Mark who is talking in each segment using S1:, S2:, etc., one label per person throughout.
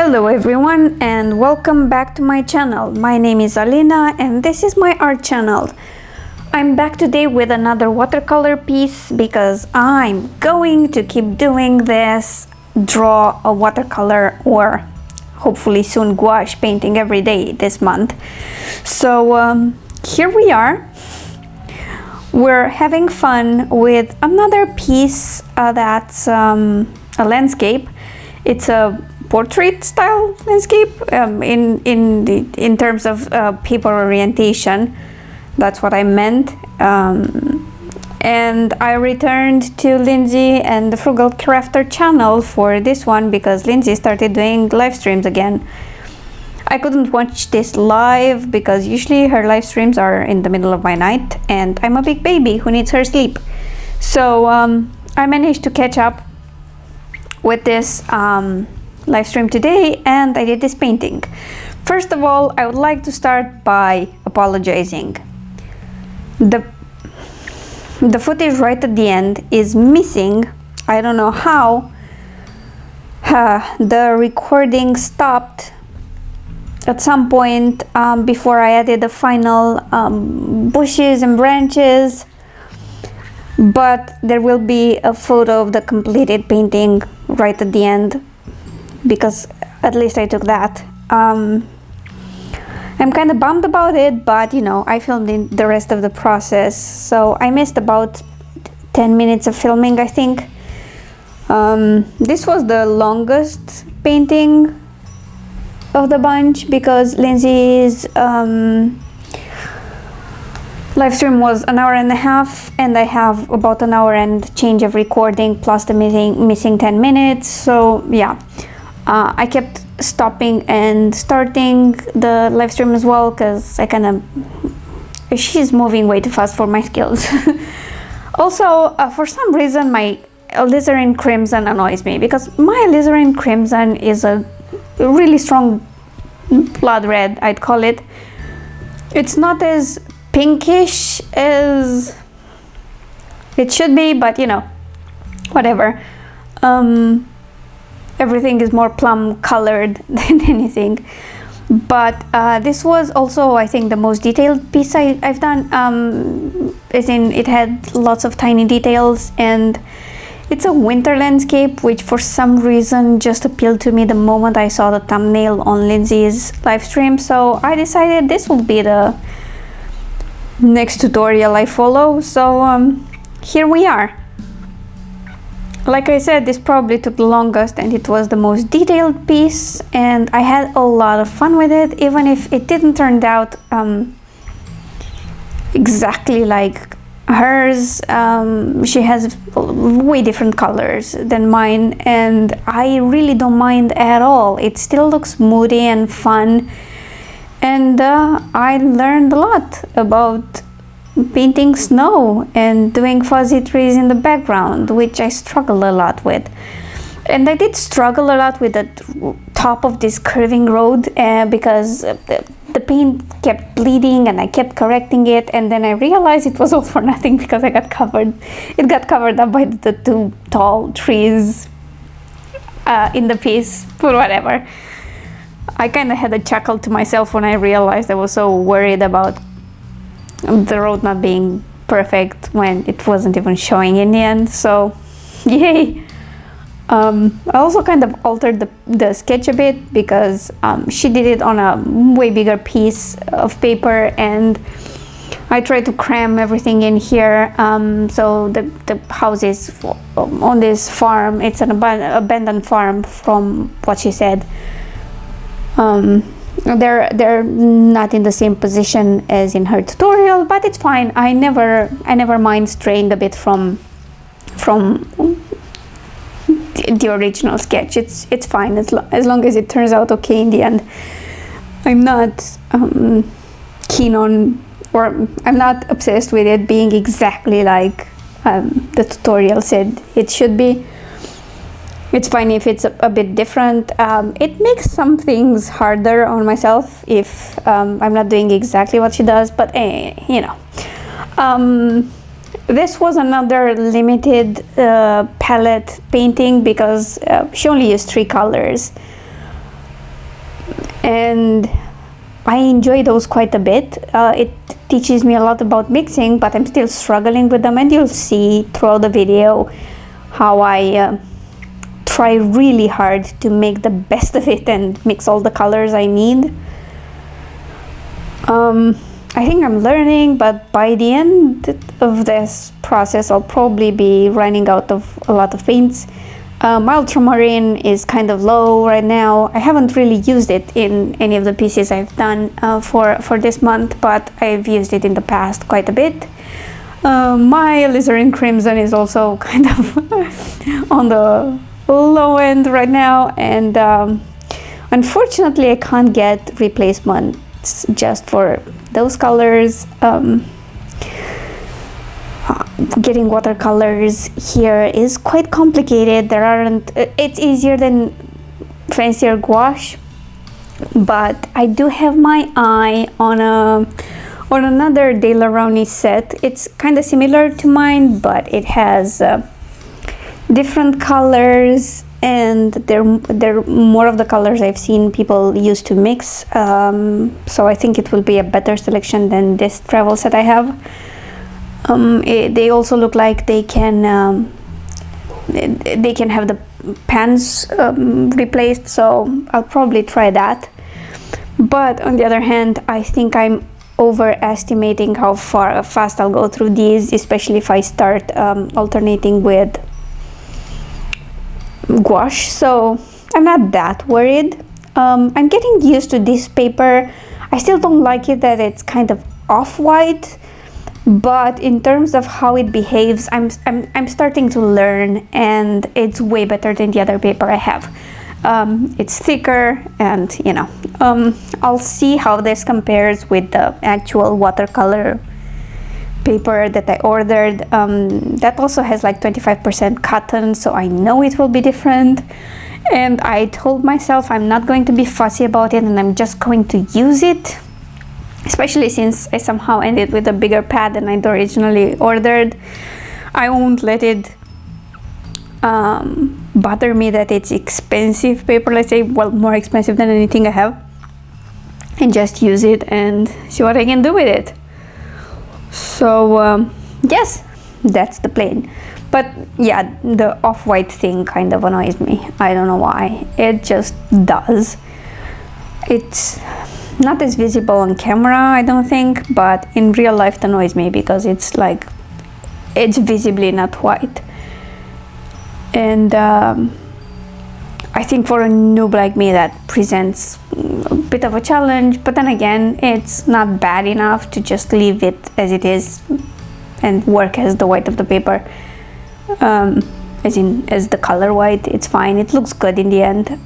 S1: Hello everyone and welcome back to my channel. My name is Alina and this is my art channel. I'm back today with another watercolor piece because I'm going to keep doing this draw a watercolor or hopefully soon gouache painting every day this month. So here we are. We're having fun with another piece that's a landscape. It's a portrait style landscape in terms of paper orientation. That's what I meant. And I returned to Lindsay and the Frugal Crafter channel for this one because Lindsay started doing live streams again. I couldn't watch this live because usually her live streams are in the middle of my night and I'm a big baby who needs her sleep. So I managed to catch up with this live stream today and I did this painting. First of all, I would like to start by apologizing. The footage right at the end is missing. I don't know how. The recording stopped at some point before I added the final bushes and branches, but there will be a photo of the completed painting right at the end because at least I took that. I'm kind of bummed about it, but you know, I filmed in the rest of the process, so I missed about 10 minutes of filming, I think. This was the longest painting of the bunch because Lindsay's live stream was an hour and a half and I have about an hour and change of recording plus the missing 10 minutes. So yeah, I kept stopping and starting the live stream as well because I kind of, she's moving way too fast for my skills. Also, for some reason my alizarin crimson annoys me because my alizarin crimson is a really strong blood red, I'd call it. It's not as pinkish as it should be, but you know, whatever. Everything is more plum colored than anything. But this was also, I think, the most detailed piece I've done. As in, it had lots of tiny details and it's a winter landscape, which for some reason just appealed to me the moment I saw the thumbnail on Lindsay's live stream. So I decided this will be the next tutorial I follow. So here we are. Like I said, this probably took the longest and it was the most detailed piece and I had a lot of fun with it, even if it didn't turn out exactly like hers. She has way different colors than mine and I really don't mind at all. It still looks moody and fun, and I learned a lot about painting snow and doing fuzzy trees in the background, which I struggle a lot with. And I did struggle a lot with the top of this curving road because the paint kept bleeding and I kept correcting it, and then I realized it was all for nothing because it got covered up by the two tall trees in the piece, but whatever. I kind of had a chuckle to myself when I realized I was so worried about the road not being perfect when it wasn't even showing in the end, so yay. I also kind of altered the sketch a bit because she did it on a way bigger piece of paper and I tried to cram everything in here. So the houses on this farm, it's an abandoned farm from what she said. They're not in the same position as in her tutorial, but it's fine. I never mind straying a bit from the original sketch. It's fine as long as it turns out okay in the end. I'm not keen on, or I'm not obsessed with it being exactly like the tutorial said it should be. It's fine if it's a bit different. It makes some things harder on myself if I'm not doing exactly what she does, but you know. This was another limited palette painting because she only used 3 colors. and I enjoy those quite a bit. It teaches me a lot about mixing, but I'm still struggling with them, and you'll see throughout the video how I try really hard to make the best of it and mix all the colors I need. I think I'm learning, but by the end of this process I'll probably be running out of a lot of paints. My ultramarine is kind of low right now. I haven't really used it in any of the pieces I've done for this month, but I've used it in the past quite a bit. My alizarin crimson is also kind of on the low end right now, and unfortunately I can't get replacements just for those colors. Getting watercolors here is quite complicated. It's easier than fancier gouache, but I do have my eye on another De La Rowney set. It's kind of similar to mine, but it has different colors, and they're more of the colors I've seen people use to mix, so I think it will be a better selection than this travel set I have. They also look like they can have the pans replaced, so I'll probably try that. But on the other hand, I think I'm overestimating how fast I'll go through these, especially if I start alternating with gouache, so I'm not that worried. I'm getting used to this paper. I still don't like it that it's kind of off-white, but in terms of how it behaves, I'm starting to learn, and it's way better than the other paper I have. It's thicker, and you know, I'll see how this compares with the actual watercolor paper that I ordered. That also has like 25% cotton, so I know it will be different, and I told myself I'm not going to be fussy about it, and I'm just going to use it, especially since I somehow ended with a bigger pad than I'd originally ordered. I won't let it bother me that it's expensive paper, let's say, well, more expensive than anything I have, and just use it and see what I can do with it. So yes, that's the plan. But yeah, the off-white thing kind of annoys me. I don't know why, it just does. It's not as visible on camera, I don't think, but in real life it annoys me because it's like, it's visibly not white. And I think for a noob like me that presents a bit of a challenge, but then again, it's not bad enough to just leave it as it is and work as the white of the paper, as the color white. It's fine, it looks good in the end.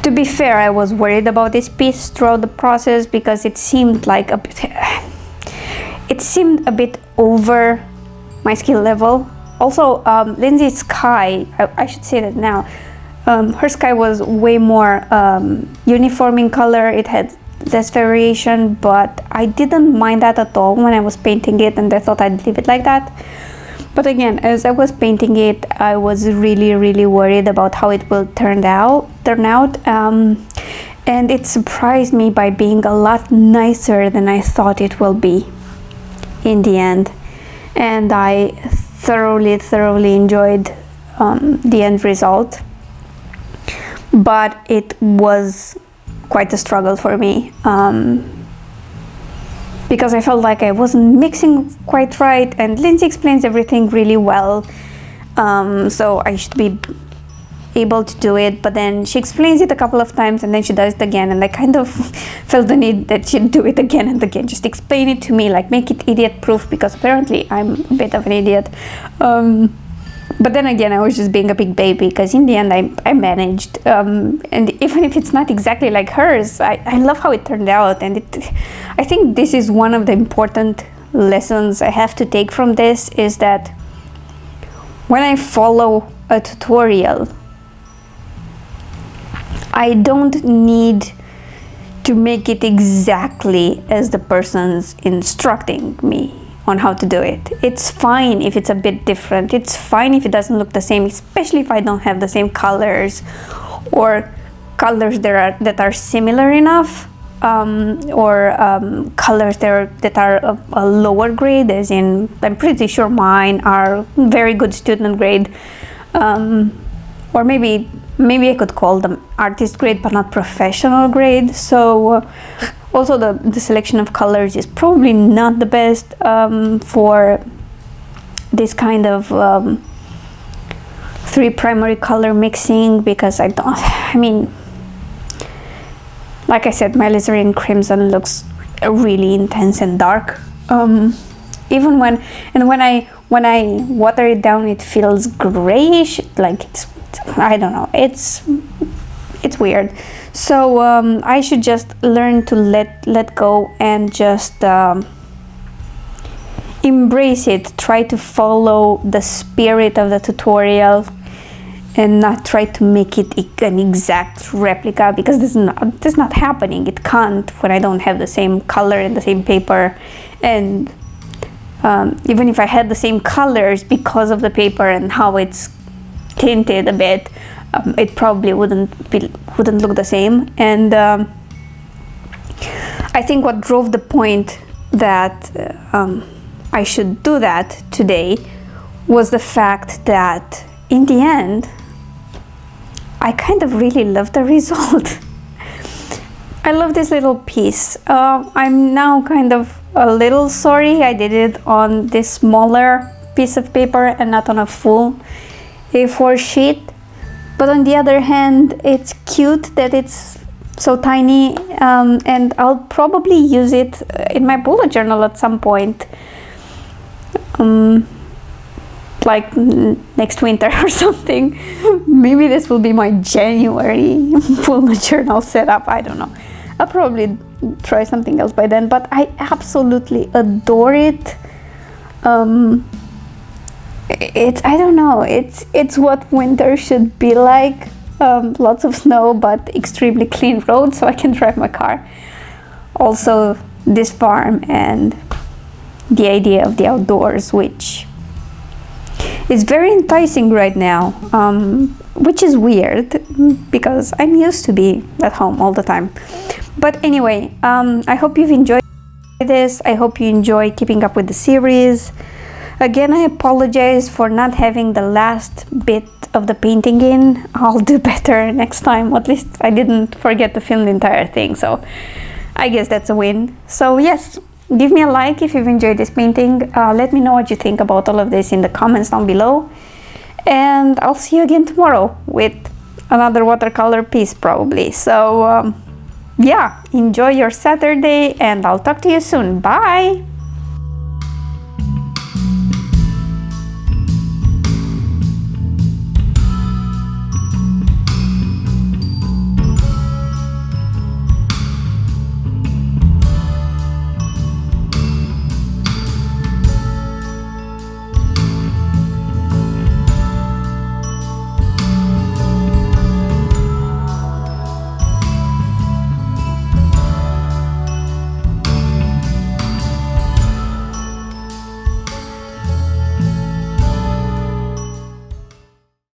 S1: To be fair, I was worried about this piece throughout the process because it seemed like a bit over my skill level. Also, Lindsay's sky, I should say that now, her sky was way more uniform in color. It had less variation, but I didn't mind that at all when I was painting it, and I thought I'd leave it like that. But again, as I was painting it, I was really worried about how it will turn out, and it surprised me by being a lot nicer than I thought it will be in the end. And I thoroughly enjoyed the end result, but it was quite a struggle for me, because I felt like I wasn't mixing quite right, and Lindsay explains everything really well, so I should be able to do it, but then she explains it a couple of times and then she does it again, and I kind of felt the need that she'd do it again and again, just explain it to me, like make it idiot proof, because apparently I'm a bit of an idiot. But then again, I was just being a big baby, because in the end I managed, and even if it's not exactly like hers, I love how it turned out. And I think this is one of the important lessons I have to take from this, is that when I follow a tutorial, I don't need to make it exactly as the person's instructing me on how to do it. It's fine if it's a bit different. It's fine if it doesn't look the same, especially if I don't have the same colors, or colors that are similar enough, or colors that are a lower grade, as in I'm pretty sure mine are very good student grade, or maybe I could call them artist grade but not professional grade. So also the selection of colors is probably not the best for this kind of 3 primary color mixing, because I mean, like I said, my alizarin crimson looks really intense and dark. Even when I water it down, it feels grayish, like I don't know, it's weird. So I should just learn to let go and just embrace it, try to follow the spirit of the tutorial and not try to make it an exact replica, because this is not happening. It can't when I don't have the same color and the same paper. And even if I had the same colors, because of the paper and how it's tinted a bit, it probably wouldn't look the same. And I think what drove the point that I should do that today was the fact that in the end I kind of really love the result. I love this little piece. I'm now kind of a little sorry I did it on this smaller piece of paper and not on a full A4 sheet. But on the other hand, it's cute that it's so tiny, and I'll probably use it in my bullet journal at some point, like next winter or something. Maybe this will be my January bullet journal setup, I don't know. I'll probably try something else by then, but I absolutely adore it. I don't know, it's what winter should be like. Lots of snow but extremely clean roads so I can drive my car. Also this farm and the idea of the outdoors, which is very enticing right now, which is weird because I'm used to be at home all the time. But anyway, I hope you've enjoyed this. I hope you enjoy keeping up with the series. Again, I apologize for not having the last bit of the painting in. I'll do better next time. At least I didn't forget to film the entire thing, so I guess that's a win. So yes, give me a like if you've enjoyed this painting. Let me know what you think about all of this in the comments down below. And I'll see you again tomorrow with another watercolor piece probably. So yeah, enjoy your Saturday and I'll talk to you soon. Bye!